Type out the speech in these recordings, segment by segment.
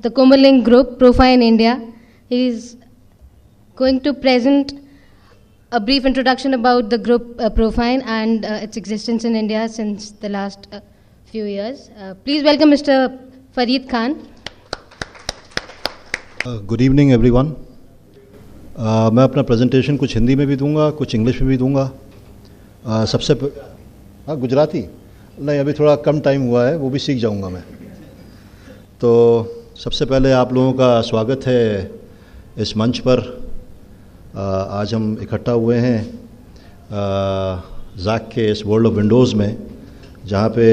the Komaling Group, Profine India. He is going to present a brief introduction about the group Profine and its existence in India since the last few years. Please welcome Mr. Farid Khan. Good evening everyone. मैं अपना presentation कुछ हिंदी में भी दूंगा, कुछ English में भी दूंगा। गुजराती नहीं, अभी थोड़ा कम टाइम हुआ है, वो भी सीख जाऊंगा मैं। तो सबसे पहले आप लोगों का स्वागत है इस मंच पर। आज हम इकट्ठा हुए हैं ज़ैक के इस वर्ल्ड ऑफ विंडोज़ में, जहाँ पे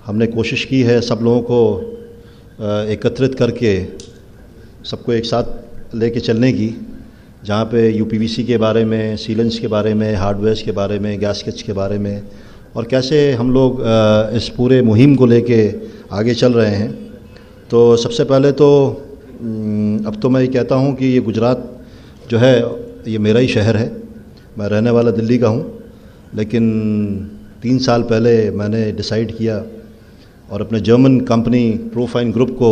हमने कोशिश की है सब लोगों को एकत्रित करके सबको एक साथ लेके चलने की, जहाँ पे यूपीवीसी के बारे में, सीलेंस के बारे में, हार्डवेयर्स के बारे में, गैस्केट्स के बारे में, और कैसे हम लोग इस पूरे मुहिम को लेके आगे चल रहे हैं। तो सबसे पहले तो अब तो मैं ये कहता हूँ कि ये गुजरात जो है ये मेरा ही शहर है। मैं रहने वाला दिल्ली का हूँ, लेकिन 3 साल पहले मैंने डिसाइड किया और अपने जर्मन कंपनी प्रोफाइन ग्रुप को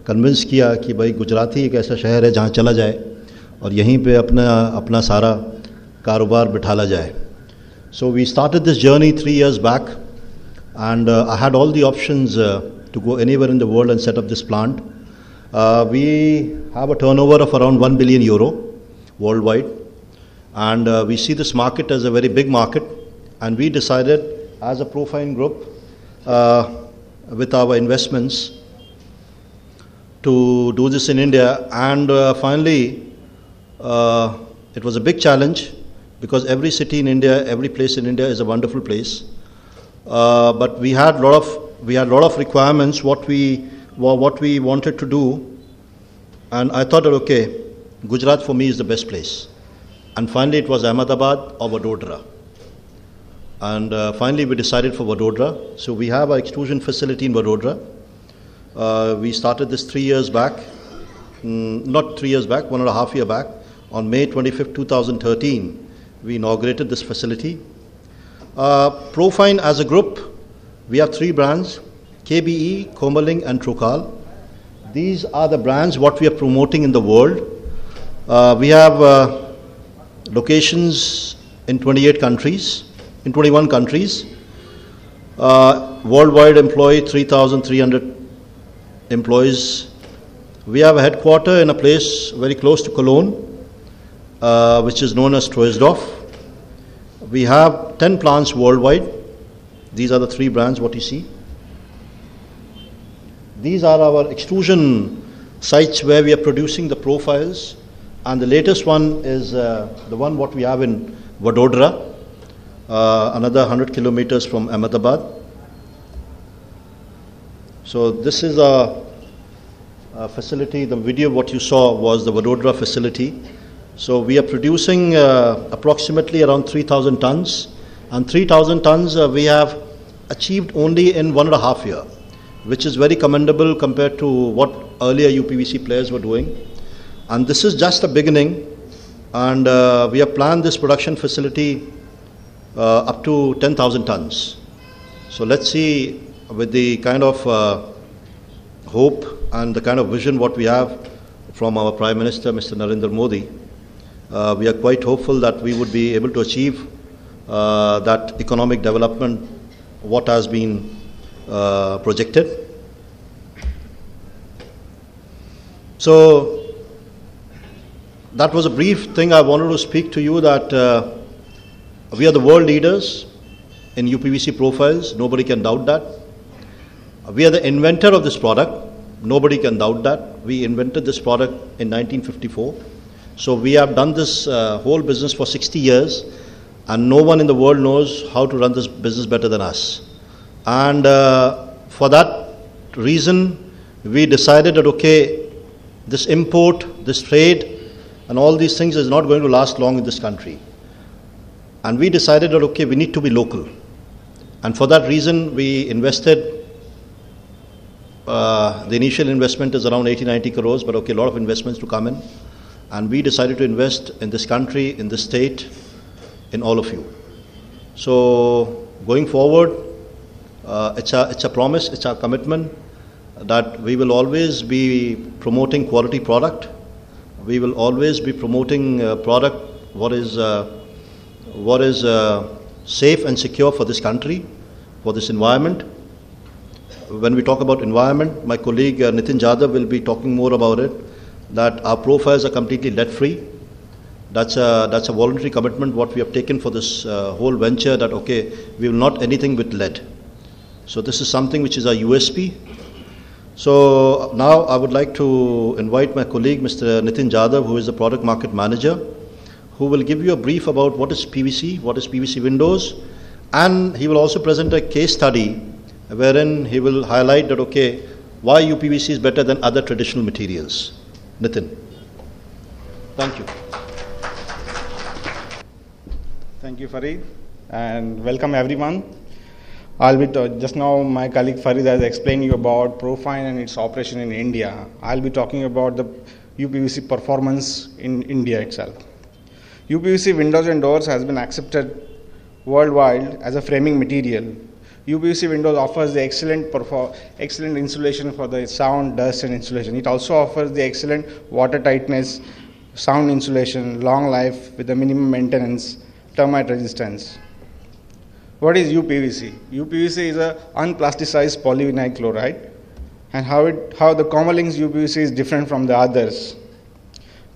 कन्विंस किया कि भाई गुजरात ही एक ऐसा शहर है जहाँ चला जाए और यहीं पे अपना सारा कारोबार बिठाला जाए। So we started this journey 3 years back and I had all the options to go anywhere in the world and set up this plant. We have a turnover of around 1 billion euro worldwide, and we see this market as a very big market, and we decided as a Profine group with our investments to do this in India. And finally it was a big challenge, because every city in India, every place in India is a wonderful place, but we had a lot of requirements what we wanted to do, and I thought that okay, Gujarat for me is the best place. And finally it was Ahmedabad or Vadodara, and finally we decided for Vadodara. So we have our extrusion facility in Vadodara. We started this 3 years back, not 3 years back, 1.5 years back. On May 25th, 2013, we inaugurated this facility. Profine as a group, we have 3 brands: KBE, Komaling and Trokal. These are the brands what we are promoting in the world. We have locations in 28 countries, in 21 countries. Worldwide employ 3,300 employees. We have a headquarter in a place very close to Cologne, which is known as Troisdorf. We have 10 plants worldwide. These are the 3 brands what you see. These are our extrusion sites where we are producing the profiles, and the latest one is the one what we have in Vadodara, another 100 kilometers from Ahmedabad. So this is a facility. The video what you saw was the Vadodara facility. So we are producing approximately around 3,000 tons, and 3,000 tons we have achieved only in 1.5 years, which is very commendable compared to what earlier UPVC players were doing. And this is just a beginning, and we have planned this production facility up to 10,000 tons. So let's see, with the kind of hope and the kind of vision what we have from our Prime Minister, Mr. Narendra Modi, we are quite hopeful that we would be able to achieve that economic development what has been projected. So that was a brief thing I wanted to speak to you, that we are the world leaders in UPVC profiles. Nobody can doubt that. We are the inventor of this product. Nobody can doubt that. We invented this product in 1954. So we have done this whole business for 60 years, and no one in the world knows how to run this business better than us. And for that reason, we decided that okay, this import, this trade, and all these things is not going to last long in this country. And we decided that okay, we need to be local. And for that reason, we invested. The initial investment is around 80-90 crores, but okay, a lot of investments to come in. And we decided to invest in this country, in this state, in all of you. So going forward, it's a promise, it's a commitment, that we will always be promoting quality product. We will always be promoting product what is safe and secure for this country, for this environment. When we talk about environment, my colleague Nitin Jadhav will be talking more about it, that our profiles are completely lead-free. That's a voluntary commitment what we have taken for this whole venture, that okay, we will not anything with lead. So this is something which is our USP. So now I would like to invite my colleague Mr. Nitin Jadhav, who is the product market manager, who will give you a brief about what is PVC, what is PVC windows, and he will also present a case study wherein he will highlight that okay, why UPVC is better than other traditional materials. Nitin. Thank you. Thank you, Farid, and welcome everyone. I'll be just now my colleague Farid has explained you about Profine and its operation in India. I'll be talking about the UPVC performance in India itself. UPVC windows and doors has been accepted worldwide as a framing material. UPVC windows offers the excellent insulation for the sound, dust and insulation. It also offers the excellent water tightness, sound insulation, long life with the minimum maintenance, termite resistance. What is UPVC? UPVC is a unplasticized polyvinyl chloride, and how the Comoling's UPVC is different from the others.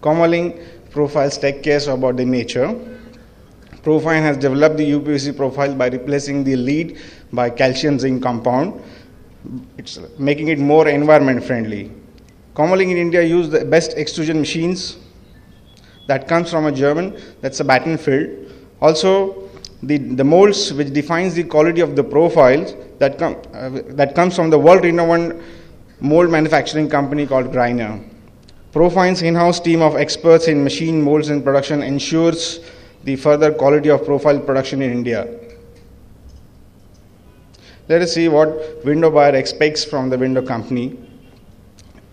Comoling profiles take care about the nature. Profine has developed the UPVC profile by replacing the lead by calcium zinc compound. It's making it more environment friendly. Comoling in India use the best extrusion machines that comes from a German, that's a Battenfeld. Also, the molds which defines the quality of the profiles that comes from the world-renowned mold manufacturing company called Greiner. Profine's in-house team of experts in machine molds and production ensures the further quality of profile production in India. Let us see what window buyer expects from the window company.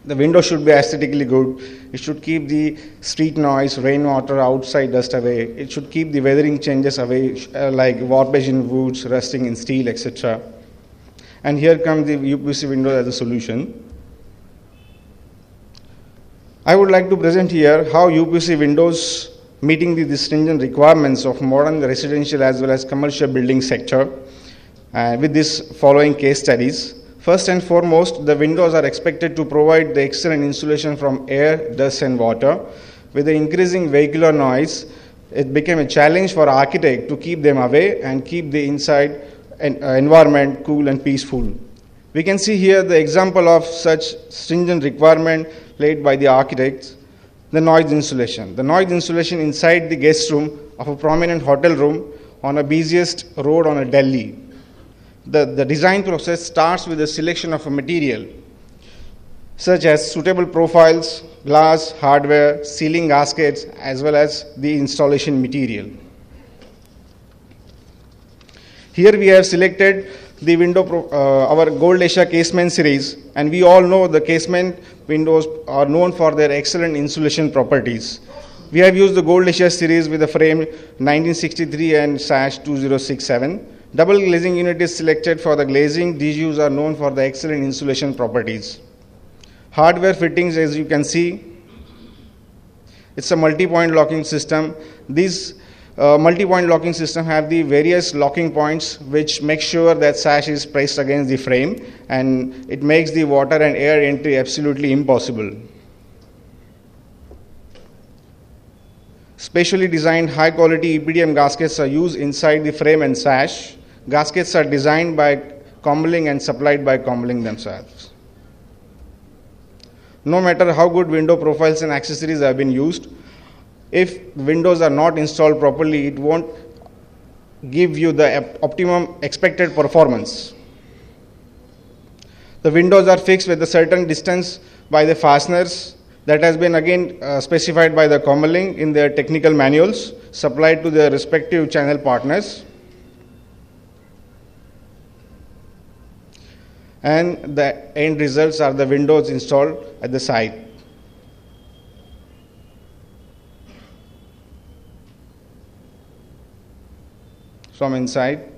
The window should be aesthetically good. It should keep the street noise, rainwater, outside dust away. It should keep the weathering changes away, like warpage in woods, rusting in steel, etc. And here comes the UPVC window as a solution. I would like to present here how UPVC windows meeting the stringent requirements of modern residential as well as commercial building sector with this following case studies. First and foremost, the windows are expected to provide the excellent insulation from air, dust and water. With the increasing vehicular noise, it became a challenge for architects to keep them away and keep the inside environment cool and peaceful. We can see here the example of such stringent requirement laid by the architects, the noise insulation. The noise insulation inside the guest room of a prominent hotel room on a busiest road on a Delhi. The design process starts with the selection of a material, such as suitable profiles, glass, hardware, sealing gaskets, as well as the installation material. Here we have selected the window, our Gold Asia casement series, and we all know the casement windows are known for their excellent insulation properties. We have used the Gold Asia series with the frame 1963 and sash 2067. Double glazing unit is selected for the glazing. These use are known for the excellent insulation properties. Hardware fittings, as you can see, it's a multi-point locking system. These multi-point locking system have the various locking points which make sure that sash is pressed against the frame, and it makes the water and air entry absolutely impossible. Specially designed high-quality EPDM gaskets are used inside the frame and sash. Gaskets are designed by Comoling and supplied by Comoling themselves. No matter how good window profiles and accessories have been used, if windows are not installed properly, it won't give you the optimum expected performance. The windows are fixed with a certain distance by the fasteners that has been again specified by the Comoling in their technical manuals supplied to their respective channel partners. And the end results are the windows installed at the site. From inside.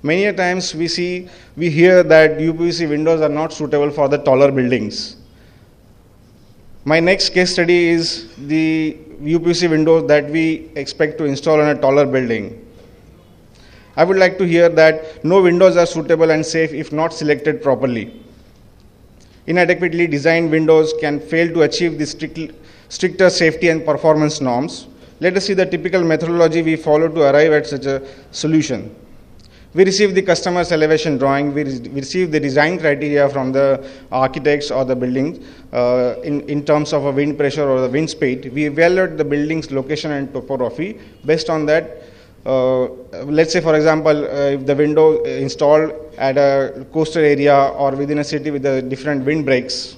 Many a times we hear that UPVC windows are not suitable for the taller buildings. My next case study is the UPVC windows that we expect to install in a taller building. I would like to hear that no windows are suitable and safe if not selected properly. Inadequately designed windows can fail to achieve the stricter safety and performance norms. Let us see the typical methodology we follow to arrive at such a solution. We receive the customer's elevation drawing, we receive the design criteria from the architects or the building in terms of a wind pressure or the wind speed. We evaluate the building's location and topography. Based on that, let's say for example, if the window installed at a coastal area or within a city with the different wind breaks,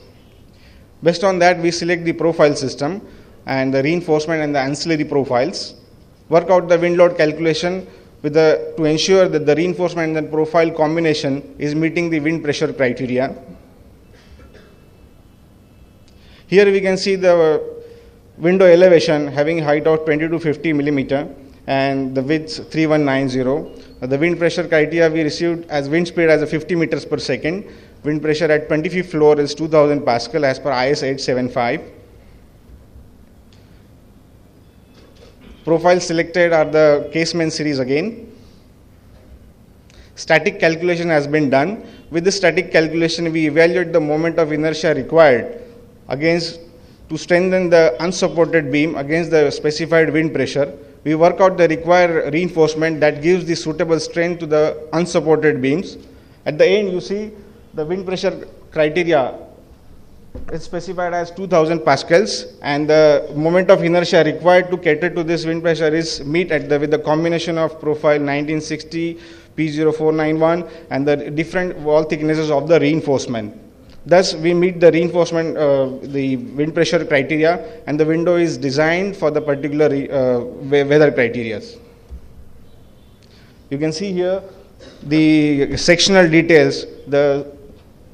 based on that we select the profile system and the reinforcement and the ancillary profiles, work out the wind load calculation to ensure that the reinforcement and profile combination is meeting the wind pressure criteria. Here we can see the window elevation having height of 20 to 50 millimeter and the width 3190. The wind pressure criteria we received as wind speed as a 50 meters per second. Wind pressure at 25th floor is 2000 Pascal as per IS 875. Profiles selected are the casement series again. Static calculation has been done. With the static calculation, we evaluate the moment of inertia required to strengthen the unsupported beam against the specified wind pressure. We work out the required reinforcement that gives the suitable strength to the unsupported beams. At the end, you see the wind pressure criteria is specified as 2000 pascals, and the moment of inertia required to cater to this wind pressure is met with the combination of profile 1960, P0491 and the different wall thicknesses of the reinforcement. Thus, we meet the reinforcement, the wind pressure criteria, and the window is designed for the particular weather criteria. You can see here the sectional details. The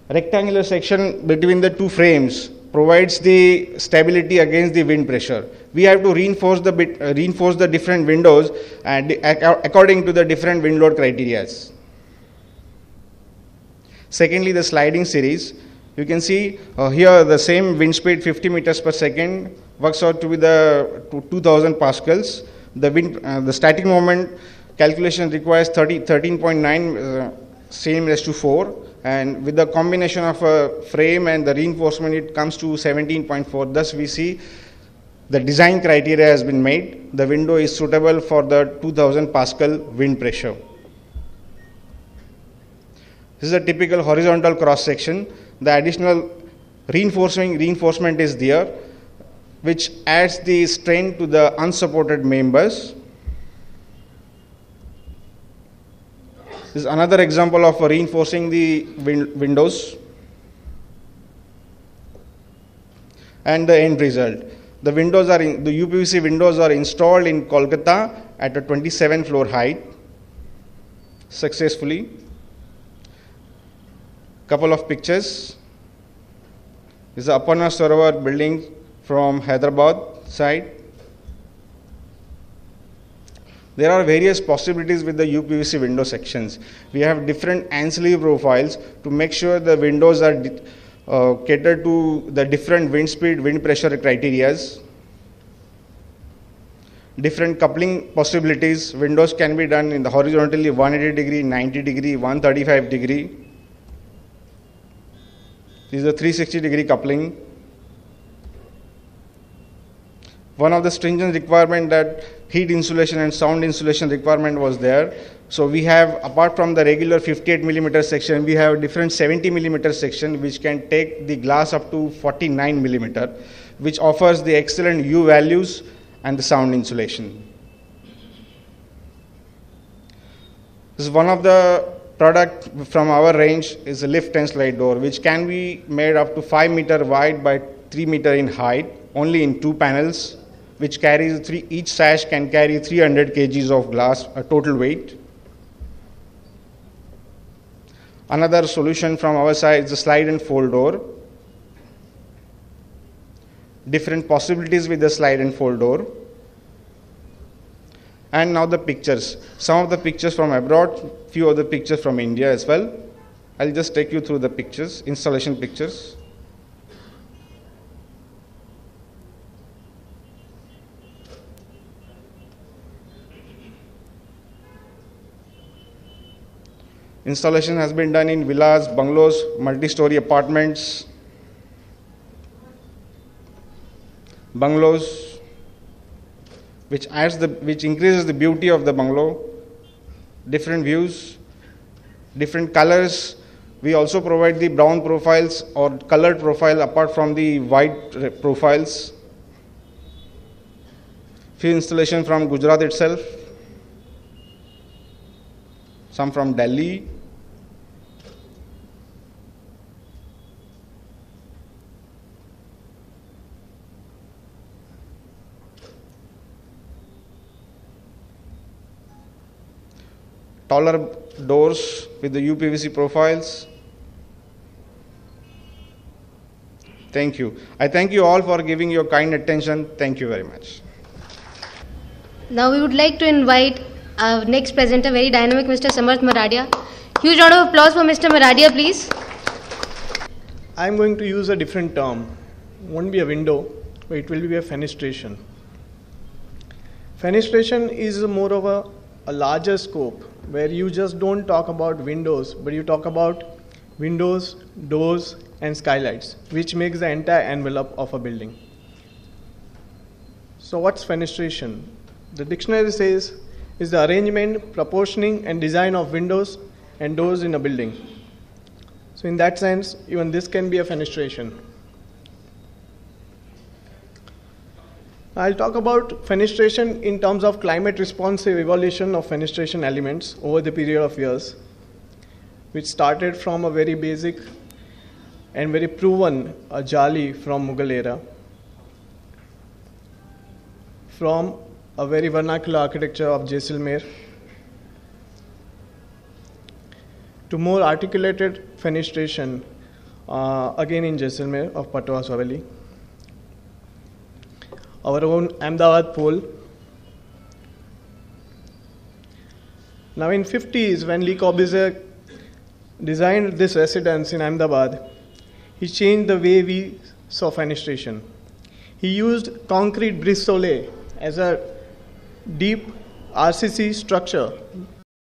rectangular section between the two frames provides the stability against the wind pressure. We have to reinforce the different windows and according to the different wind load criteria. Secondly, the sliding series. You can see here the same wind speed 50 meters per second works out to be the 2000 pascals. The static moment calculation requires 13.9 same as to 4, and with the combination of a frame and the reinforcement it comes to 17.4. Thus we see the design criteria has been made. The window is suitable for the 2000 Pascal wind pressure. This is a typical horizontal cross section. The additional reinforcement is there, which adds the strength to the unsupported members. This is another example of reinforcing the windows. And the end result. The UPVC windows are installed in Kolkata at a 27 floor height successfully. Couple of pictures. This is the Aparna Sarovar building from Hyderabad side. There are various possibilities with the UPVC window sections. We have different ancillary profiles to make sure the windows are catered to the different wind speed, wind pressure criteria. Different coupling possibilities. Windows can be done in the horizontally 180 degree, 90 degree, 135 degree. This is a 360 degree coupling. One of the stringent requirement that heat insulation and sound insulation requirement was there. So we have, apart from the regular 58 millimeter section, we have different 70 millimeter section which can take the glass up to 49 millimeter, which offers the excellent U values and the sound insulation. This is one of the product from our range is a lift and slide door, which can be made up to 5 meter wide by 3 meter in height, only in 2 panels, which carries each sash can carry 300 kgs of glass, a total weight. Another solution from our side is a slide and fold door. Different possibilities with the slide and fold door. And now the pictures. Some of the pictures from abroad, few of the pictures from India as well. I'll just take you through the pictures, installation pictures. Installation has been done in villas, bungalows, multi-story apartments, bungalows, which increases the beauty of the bungalow, different views, different colors. We also provide the brown profiles or colored profile apart from the white profiles. Few installation from Gujarat itself, some from Delhi. Taller doors with the UPVC profiles. Thank you. I thank you all for giving your kind attention. Thank you very much. Now we would like to invite our next presenter, very dynamic, Mr. Samarth Maradia. Huge round of applause for Mr. Maradia, please. I'm going to use a different term. It won't be a window, but it will be a fenestration. Fenestration is more of a larger scope, where you just don't talk about windows, but you talk about windows, doors, and skylights, which makes the entire envelope of a building. So what's fenestration? The dictionary says is the arrangement, proportioning, and design of windows and doors in a building. So in that sense, even this can be a fenestration. I'll talk about fenestration in terms of climate responsive evolution of fenestration elements over the period of years, which started from a very basic and very proven jali from Mughal era, from a very vernacular architecture of Jaisalmer, to more articulated fenestration again in Jaisalmer of Patwas Haveli, our own Ahmedabad pole. Now in 50s, when Le Corbusier designed this residence in Ahmedabad, he changed the way we saw fenestration. He used concrete brise soleil as a deep RCC structure